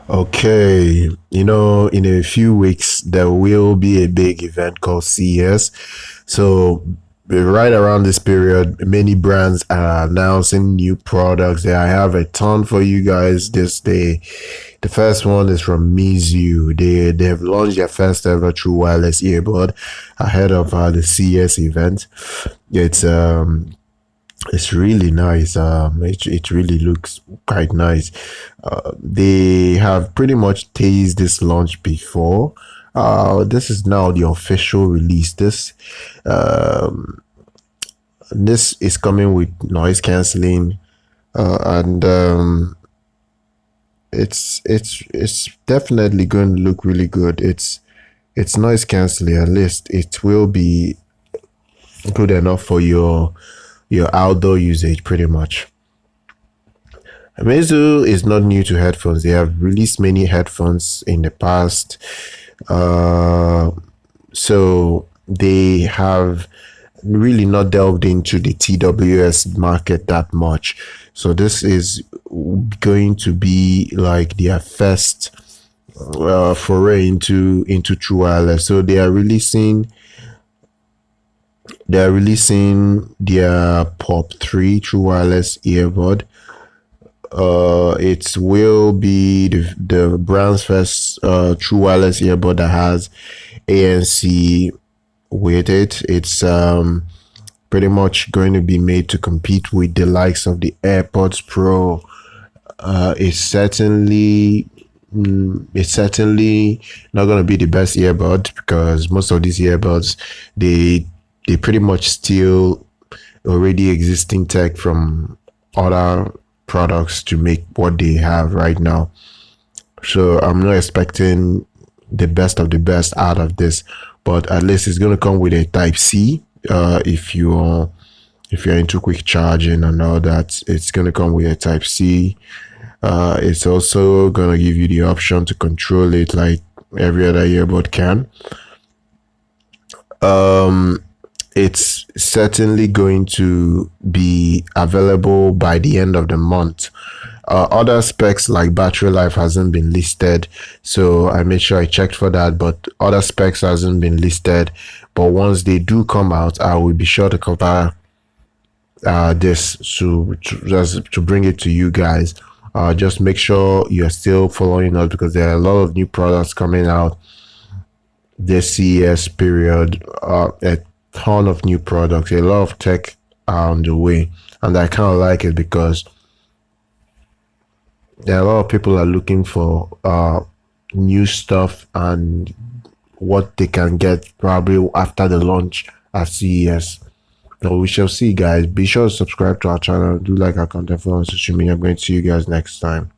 Okay, in a few weeks there will be a big event called CES. So right around this period, many brands are announcing new products. I have a ton for you guys this day. The first one is from Meizu. They've launched their first ever true wireless earbud ahead of the CES event. It's um it's really nice. It really looks quite nice. They have pretty much teased this launch before. This is now the official release. This is coming with noise cancelling, and it's definitely going to look really good. It's noise cancelling. At least it will be good enough for your outdoor usage, pretty much. Meizu is not new to headphones. They have released many headphones in the past. Uh, so they have really not delved into the TWS market that much. So this is going to be like their first foray into true wireless. So they are releasing their Pop 3 true wireless earbud. It will be the brand's first true wireless earbud that has ANC with it. It's pretty much going to be made to compete with the likes of the AirPods Pro. It's certainly not going to be the best earbud because most of these earbuds they they pretty much steal already existing tech from other products to make what they have right now. So I'm not expecting the best of the best out of this, but at least it's going to come with a Type C. If you're into quick charging and all that, it's going to come with a Type C. It's also going to give you the option to control it like every other earbud can. Um, it's certainly going to be available by the end of the month. Other specs like battery life hasn't been listed, so I made sure I checked for that. But other specs hasn't been listed. But once they do come out, I will be sure to cover this to bring it to you guys. Just make sure you're still following us because there are a lot of new products coming out this CES period. A ton of new products, a lot of tech on the way, and I kind of like it because there are a lot of people are looking for new stuff and what they can get probably after the launch at CES. So we shall see, guys. Be sure to subscribe to our channel. Do like our content, follow on social media. I'm going to see you guys next time.